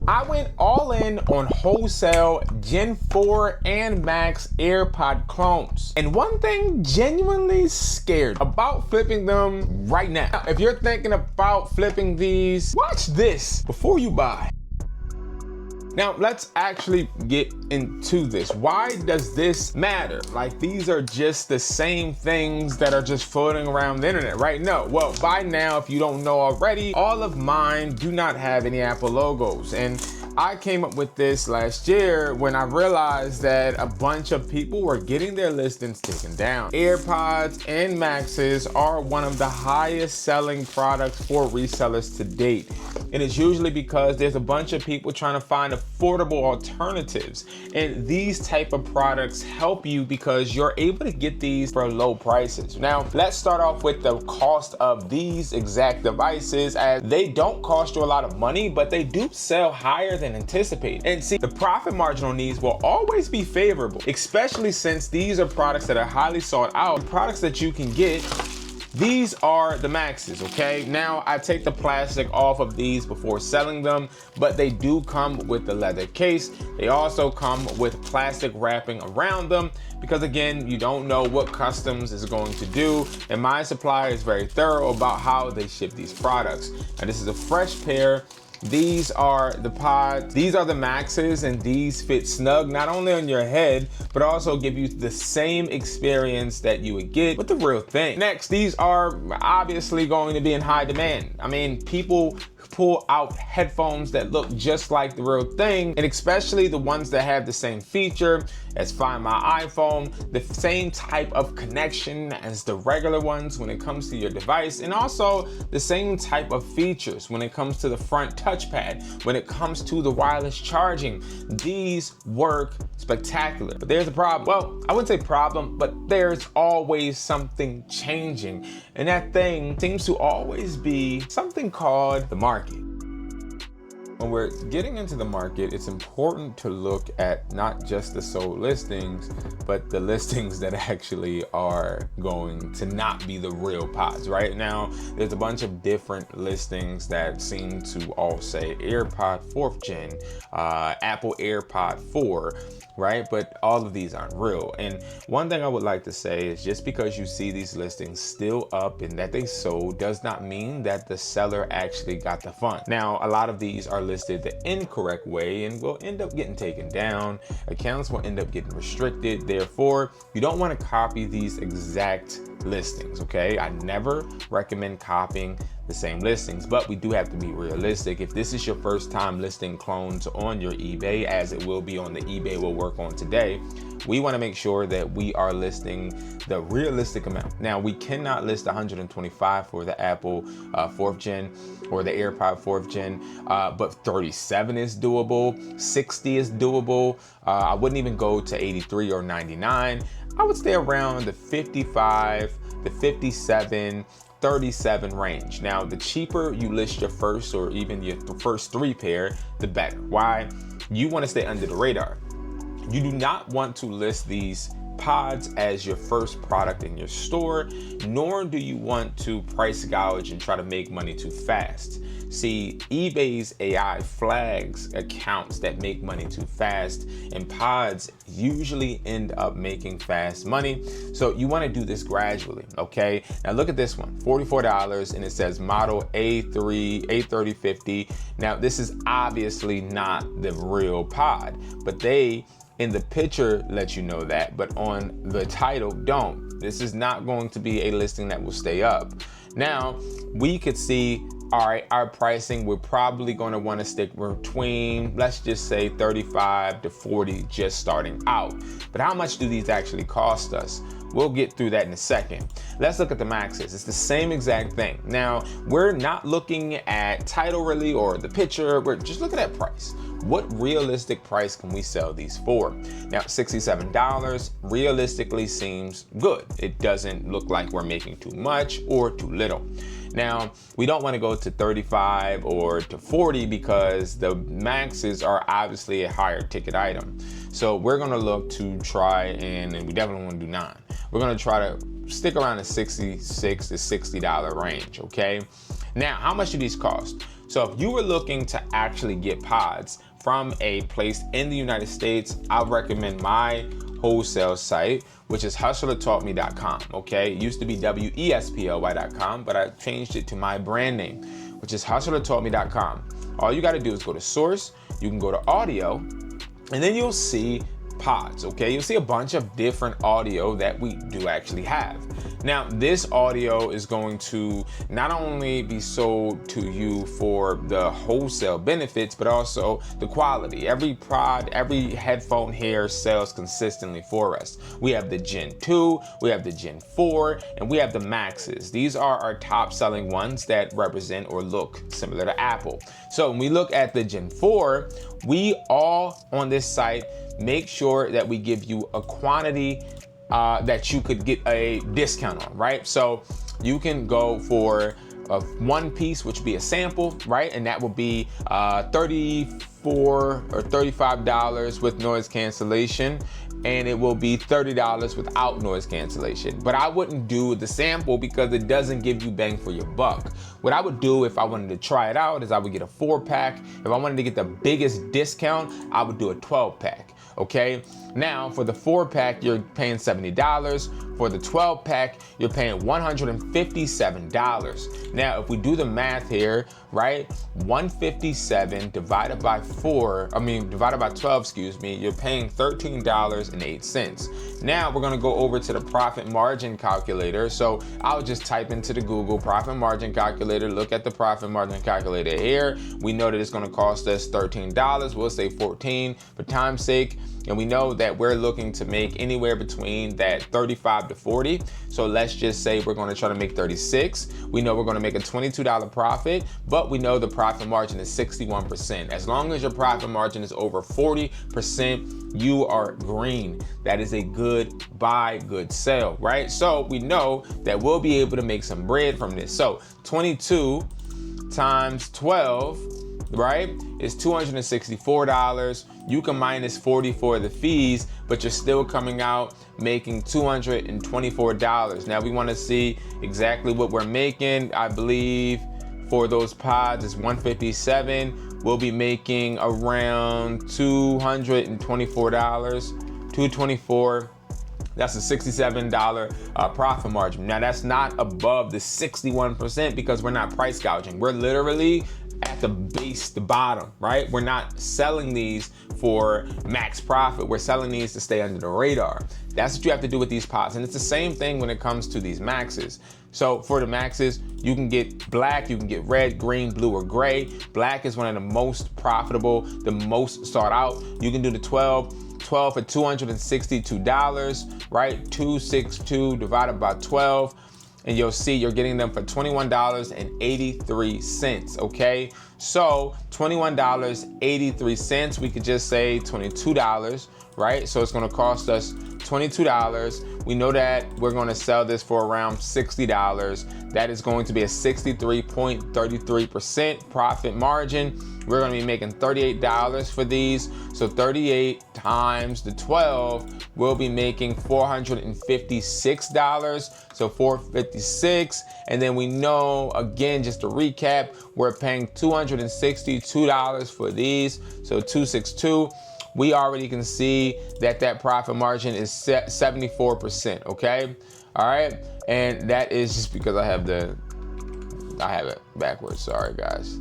I went all in on Wholesale Gen 4 and Max AirPod clones. And one thing genuinely scared about flipping them right now. If you're thinking about flipping these, watch this before you buy. Now, let's actually get into this. Why does this matter? Like, these are just the same things that are just floating around the internet, right? No, well, by now, if you don't know already, all of mine do not have any Apple logos. And I came up with this last year when I realized that a bunch of people were getting their listings taken down. AirPods and Maxes are one of the highest selling products for resellers to date. And it's usually because there's a bunch of people trying to find affordable alternatives. And these type of products help you because you're able to get these for low prices. Now, let's start off with the cost of these exact devices, as they don't cost you a lot of money, but they do sell higher than anticipated. And see, the profit margin on these will always be favorable, especially since these are products that are highly sought out, products that you can get. These are the Maxes, okay? Now, I take the plastic off of these before selling them, but they do come with the leather case. They also come with plastic wrapping around them because, again, you don't know what customs is going to do, and my supplier is very thorough about how they ship these products. Now, this is a fresh pair. These are the pods, these are the Maxes, and these fit snug not only on your head, but also give you the same experience that you would get with the real thing. Next, these are obviously going to be in high demand. I mean, people pull out headphones that look just like the real thing, and especially the ones that have the same feature as Find My iPhone, the same type of connection as the regular ones when it comes to your device, and also the same type of features when it comes to the front touchpad, when it comes to the wireless charging. These work spectacular. But there's a problem. Well, I wouldn't say problem, but there's always something changing. And that thing seems to always be something called the market. When we're getting into the market, it's important to look at not just the sold listings, but the listings that actually are going to not be the real pods. Right now, there's a bunch of different listings that seem to all say AirPod 4th gen, Apple AirPod 4, right? But all of these aren't real. And one thing I would like to say is just because you see these listings still up and that they sold does not mean that the seller actually got the fund. Now, a lot of these are listed the incorrect way and will end up getting taken down. Accounts will end up getting restricted. Therefore, you don't want to copy these exact listings, okay? I never recommend copying the same listings, but we do have to be realistic. If this is your first time listing clones on your eBay, as it will be on the eBay we'll work on today, we want to make sure that we are listing the realistic amount. Now, we cannot list 125 for the Apple 4th gen or the AirPod 4th gen, but 37 is doable, 60 is doable. I wouldn't even go to 83 or 99. I would stay around the 55, the 57, 37 range. Now, the cheaper you list your first or even your first 3 pair, the better. Why? You want to stay under the radar. You do not want to list these pods as your first product in your store, nor do you want to price gouge and try to make money too fast. See, eBay's AI flags accounts that make money too fast, and pods usually end up making fast money. So you want to do this gradually, okay? Now look at this one, $44, and it says model A3050. Now this is obviously not the real pod, but they in the picture let you know that, but on the title don't. This is not going to be a listing that will stay up. Now we could see, all right, our pricing, we're probably going to want to stick between, let's just say 35 to 40 just starting out. But how much do these actually cost us? We'll get through that in a second. Let's look at the Maxes. It's the same exact thing. Now, we're not looking at title really or the picture. We're just looking at price. What realistic price can we sell these for? Now, $67 realistically seems good. It doesn't look like we're making too much or too little. Now, we don't want to go to 35 or to 40 because the Maxes are obviously a higher ticket item. So we're going to look to try and we definitely want to do 9. We're going to try to stick around the $66 to $60 range, okay? Now, how much do these cost? So if you were looking to actually get pods from a place in the United States, I recommend my wholesale site, which is hustlertaughtme.com. Okay, it used to be wesply.com, but I changed it to my brand name, which is hustlertaughtme.com. All you got to do is go to source, you can go to audio, and then you'll see pods. Okay, you'll see a bunch of different audio that we do actually have. Now, this audio is going to not only be sold to you for the wholesale benefits, but also the quality. Every pod, every headphone here sells consistently for us. We have the Gen 2, we have the Gen 4, and we have the Maxes. These are our top selling ones that represent or look similar to Apple. So when we look at the Gen 4, we all on this site make sure that we give you a quantity that you could get a discount on, right? So you can go for one piece, which would be a sample, right? And that will be $34 or $35 with noise cancellation, and it will be $30 without noise cancellation. But I wouldn't do the sample because it doesn't give you bang for your buck. What I would do if I wanted to try it out is I would get a 4-pack. If I wanted to get the biggest discount, I would do a 12-pack. Okay, now for the 4-pack, you're paying $70. For the 12-pack, you're paying $157. Now, if we do the math here, right, 157 divided by 12, excuse me, you're paying $13.08. Now we're gonna go over to the profit margin calculator. So I'll just type into the Google profit margin calculator, look at the profit margin calculator here. We know that it's gonna cost us $13. We'll say 14 for time's sake. And we know that we're looking to make anywhere between that 35 to 40. So let's just say we're gonna try to make 36. We know we're gonna make a $22 profit, but we know the profit margin is 61%. As long as your profit margin is over 40%, you are green. That is a good buy, good sell, right? So we know that we'll be able to make some bread from this. So 22 times 12, right, is $264. You can minus 40 for the fees, but you're still coming out making $224. Now we want to see exactly what we're making. I believe for those pods is 157. We'll be making around $224. 224. That's a $67 profit margin. Now that's not above the 61% because we're not price gouging. We're literally at the base, the bottom, right? We're not selling these for max profit. We're selling these to stay under the radar. That's what you have to do with these pods. And it's the same thing when it comes to these Maxes. So for the Maxes, you can get black, you can get red, green, blue, or gray. Black is one of the most profitable, the most sought out. You can do the 12 for $262, right? 262 divided by 12. And you'll see you're getting them for $21.83, okay? So $21.83, we could just say $22, right? So it's gonna cost us $22. We know that we're gonna sell this for around $60. That is going to be a 63.33% profit margin. We're gonna be making $38 for these. So 38 times the 12, we'll be making $456. So 456, and then we know, again, just to recap, we're paying $262 for these. So 262. We already can see that that profit margin is 74%, okay? All right, and that is just because I have it backwards, sorry guys.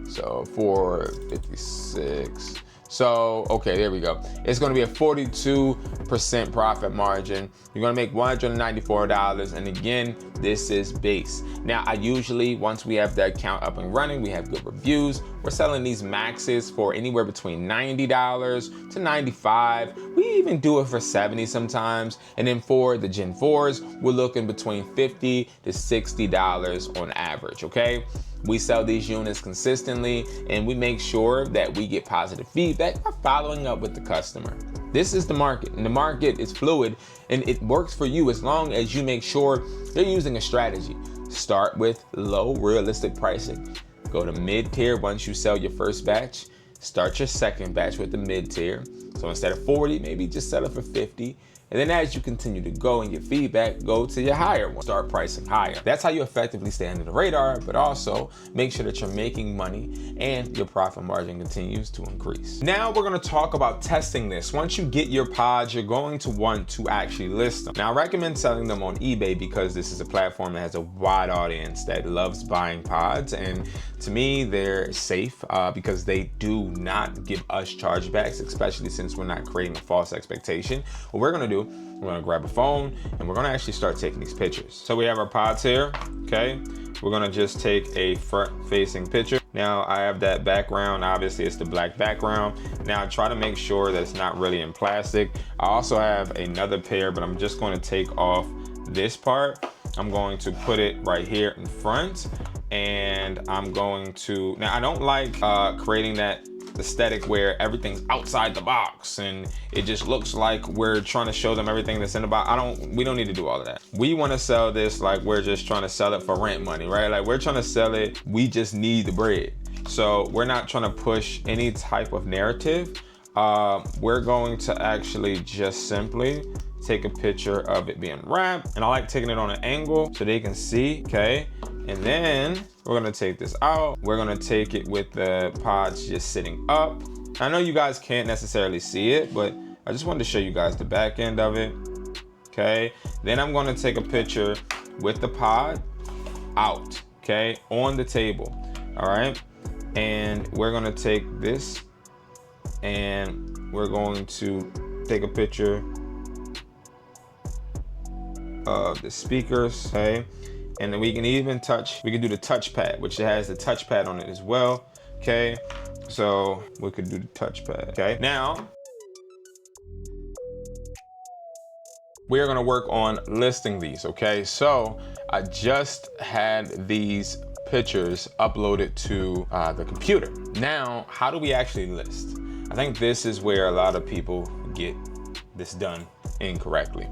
So 456. So, okay, there we go. It's gonna be a 42% profit margin. You're gonna make $194, and again, this is base. Now, I usually, once we have the account up and running, we have good reviews, we're selling these Maxes for anywhere between $90 to $95. We even do it for $70 sometimes. And then for the Gen 4s, we're looking between $50 to $60 on average, okay? We sell these units consistently, and we make sure that we get positive feedback by following up with the customer. This is the market, and the market is fluid, and it works for you as long as you make sure you're using a strategy. Start with low, realistic pricing. Go to mid-tier once you sell your first batch. Start your second batch with the mid-tier. So instead of 40, maybe just sell it for 50. And then as you continue to go and get feedback, go to your higher one. Start pricing higher. That's how you effectively stay under the radar, but also make sure that you're making money and your profit margin continues to increase. Now we're gonna talk about testing this. Once you get your pods, you're going to want to actually list them. Now I recommend selling them on eBay because this is a platform that has a wide audience that loves buying pods. And to me, they're safe because they do not give us chargebacks, especially since we're not creating a false expectation. What we're gonna do, we're gonna grab a phone and we're gonna actually start taking these pictures. So we have our pods here, okay? We're gonna just take a front-facing picture. Now I have that background, obviously it's the black background. Now try to make sure that it's not really in plastic. I also have another pair, but I'm just gonna take off this part. I'm going to put it right here in front, and I'm going to, now I don't like creating that aesthetic where everything's outside the box and it just looks like we're trying to show them everything that's in the box. We don't need to do all of that. We want to sell this like we're just trying to sell it for rent money, right? Like we're trying to sell it, we just need the bread. So we're not trying to push any type of narrative. We're going to actually just simply take a picture of it being wrapped, and I like taking it on an angle so they can see, okay? And then we're gonna take this out. We're gonna take it with the pods just sitting up. I know you guys can't necessarily see it, but I just wanted to show you guys the back end of it, okay? Then I'm gonna take a picture with the pod out, okay? On the table, all right? And we're gonna take this and we're going to take a picture of the speakers, okay? And then we can even we can do the touchpad, which has the touchpad on it as well, okay? So we could do the touchpad, okay? Now, we are gonna work on listing these, okay? So I just had these pictures uploaded to the computer. Now, how do we actually list? I think this is where a lot of people get this done incorrectly.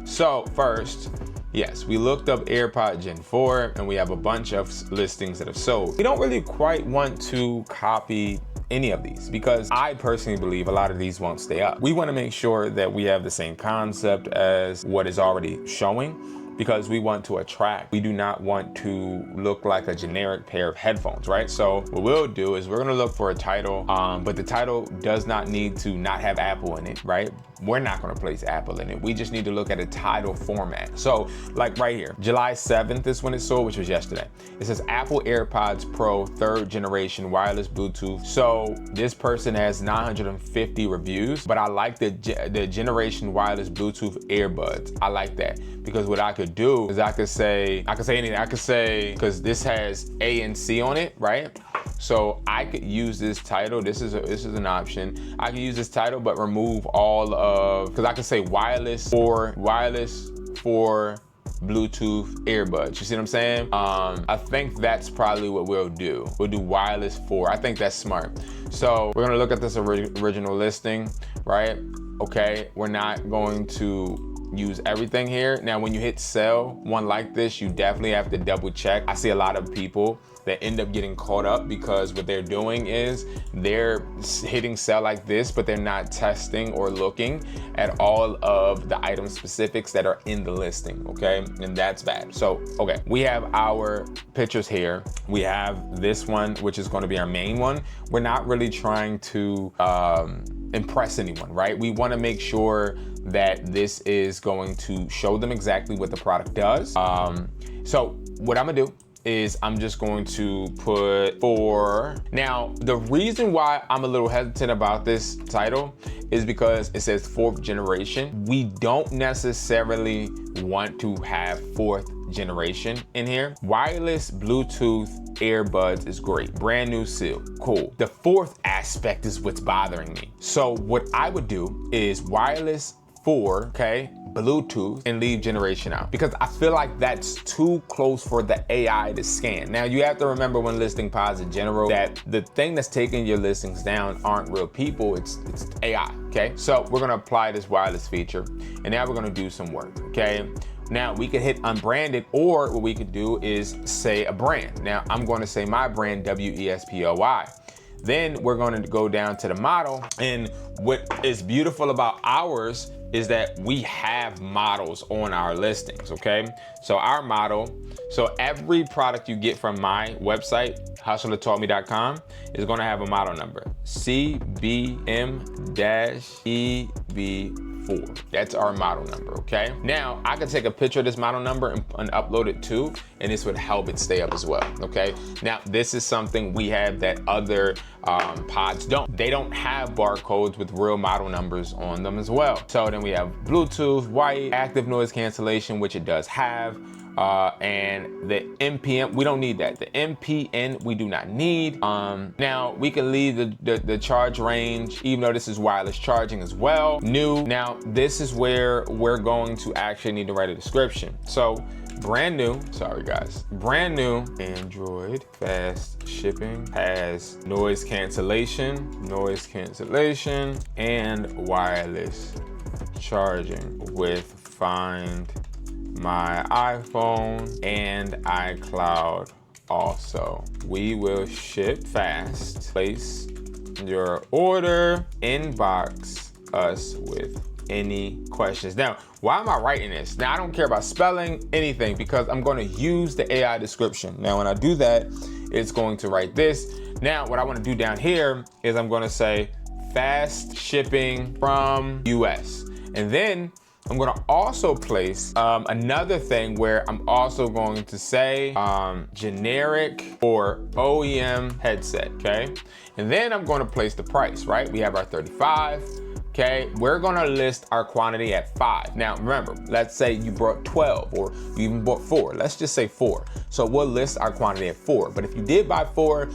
So first, yes, we looked up AirPod Gen 4 and we have a bunch of listings that have sold. We don't really quite want to copy any of these because I personally believe a lot of these won't stay up. We want to make sure that we have the same concept as what is already showing, because we want to attract. We do not want to look like a generic pair of headphones, right? So what we'll do is we're gonna look for a title, but the title does not need to not have Apple in it, right? We're not gonna place Apple in it. We just need to look at a title format. So like right here, July 7th is when it sold, which was yesterday. It says Apple AirPods Pro 3rd generation wireless Bluetooth. So this person has 950 reviews, but I like the generation wireless Bluetooth earbuds. I like that because what I could do is I could say anything. I could say, because this has A and C on it, right? So I could use this title. This is an option. I can use this title, but remove all of, because I could say wireless for Bluetooth earbuds. You see what I'm saying? I think that's probably what we'll do. We'll do wireless for. I think that's smart. So we're gonna look at this original listing, right? Okay, we're not going to use everything here. Now, when you hit sell one like this, you definitely have to double check. I see a lot of people that end up getting caught up because what they're doing is they're hitting sell like this, but they're not testing or looking at all of the item specifics that are in the listing, okay? And that's bad. So, okay, we have our pictures here. We have this one, which is gonna be our main one. We're not really trying to impress anyone, right? We wanna make sure that this is going to show them exactly what the product does. So what I'm gonna do is I'm just going to put 4. Now, the reason why I'm a little hesitant about this title is because it says 4th generation. We don't necessarily want to have 4th generation in here. Wireless Bluetooth earbuds is great. Brand new seal, cool. The 4th aspect is what's bothering me. So what I would do is wireless 4, okay, Bluetooth, and leave generation out, because I feel like that's too close for the AI to scan. Now, you have to remember when listing pods in general that the thing that's taking your listings down aren't real people, it's AI, okay? So we're gonna apply this wireless feature, and now we're gonna do some work, okay? Now, we could hit unbranded, or what we could do is say a brand. Now, I'm gonna say my brand, WESPOY. Then we're going to go down to the model. And what is beautiful about ours is that we have models on our listings, okay? So our model, so every product you get from my website, hustlertaughtme.com, is gonna have a model number, CBM-EB4. That's our model number, okay? Now, I can take a picture of this model number and upload it too, and this would help it stay up as well, okay? Now, this is something we have that other pods don't. They don't have barcodes with real model numbers on them as well. So then we have Bluetooth, white, active noise cancellation, which it does have, and the NPN, we don't need that. The NPN, we do not need. Now, we can leave the charge range, even though this is wireless charging as well. New. Now, this is where we're going to actually need to write a description. So, brand new, sorry guys, brand new Android fast shipping, has noise cancellation, and wireless charging with Find My iPhone and iCloud also. We will ship fast. Place your order, inbox us with any questions. Now, why am I writing this? Now, I don't care about spelling anything because I'm going to use the AI description. Now, when I do that, it's going to write this. Now, what I want to do down here is I'm going to say fast shipping from US. And then I'm gonna also place another thing where I'm also going to say generic or OEM headset, okay? And then I'm gonna place the price, right? We have our 35, okay? We're gonna list our quantity at 5. Now remember, let's say you brought 12 or you even bought 4. Let's just say 4. So we'll list our quantity at 4. But if you did buy 4,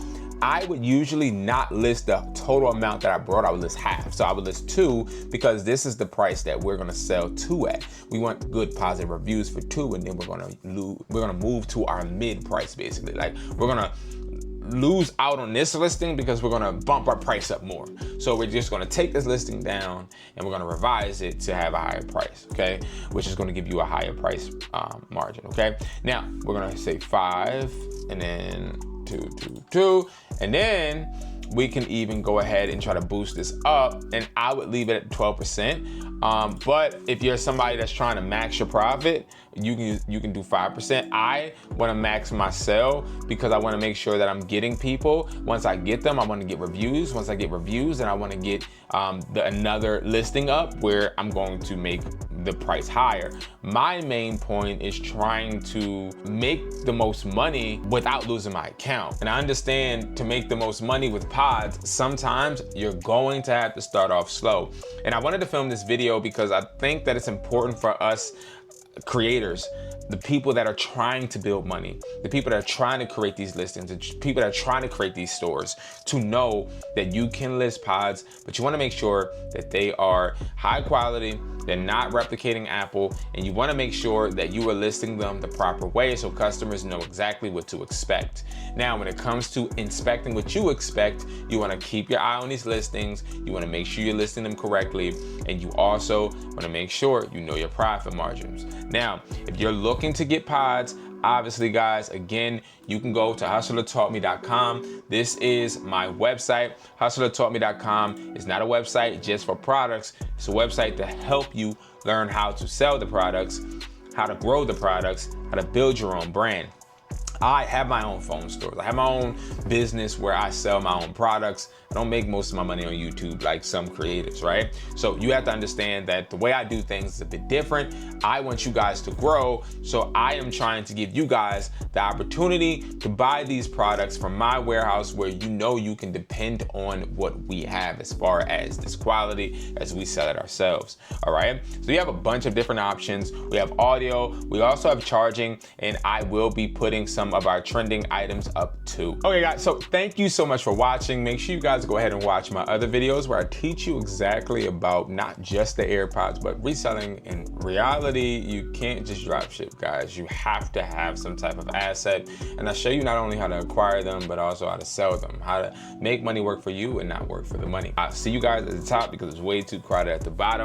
I would usually not list the total amount that I brought, I would list half. So I would list 2 because this is the price that we're gonna sell 2 at. We want good positive reviews for 2, and then we're gonna move to our mid price basically. Like we're gonna lose out on this listing because we're gonna bump our price up more. So we're just gonna take this listing down and we're gonna revise it to have a higher price, okay? Which is gonna give you a higher price margin, okay? Now, we're gonna say 5 and then 2, and then we can even go ahead and try to boost this up, and I would leave it at 12%. But if you're somebody that's trying to max your profit, you can do 5%. I want to max my sell because I want to make sure that I'm getting people. Once I get them, I want to get reviews. Once I get reviews, then I want to get another listing up where I'm going to make the price higher. My main point is trying to make the most money without losing my account. And I understand to make the most money with pods, sometimes you're going to have to start off slow. And I wanted to film this video because I think that it's important for us creators, the people that are trying to build money, the people that are trying to create these listings, the people that are trying to create these stores, to know that you can list pods, but you want to make sure that they are high quality, they're not replicating Apple, and you want to make sure that you are listing them the proper way so customers know exactly what to expect. Now, when it comes to inspecting what you expect, you want to keep your eye on these listings, you want to make sure you're listing them correctly, and you also want to make sure you know your profit margins. Now, if you're looking to get pods, obviously guys, again, you can go to hustlertaughtme.com. This is my website. Hustlertaughtme.com is not a website just for products. It's a website to help you learn how to sell the products, how to grow the products, how to build your own brand. I have my own phone stores. I have my own business where I sell my own products. I don't make most of my money on YouTube like some creators, right? So you have to understand that the way I do things is a bit different. I want you guys to grow, so I am trying to give you guys the opportunity to buy these products from my warehouse where you know you can depend on what we have as far as this quality as we sell it ourselves, all right? So we have a bunch of different options. We have audio, we also have charging, and I will be putting some of our trending items up too. Okay guys, so thank you so much for watching. Make sure you guys go ahead and watch my other videos where I teach you exactly about not just the AirPods, but reselling. In reality, you can't just drop ship, guys. You have to have some type of asset. And I show you not only how to acquire them, but also how to sell them, how to make money work for you and not work for the money. I'll see you guys at the top because it's way too crowded at the bottom.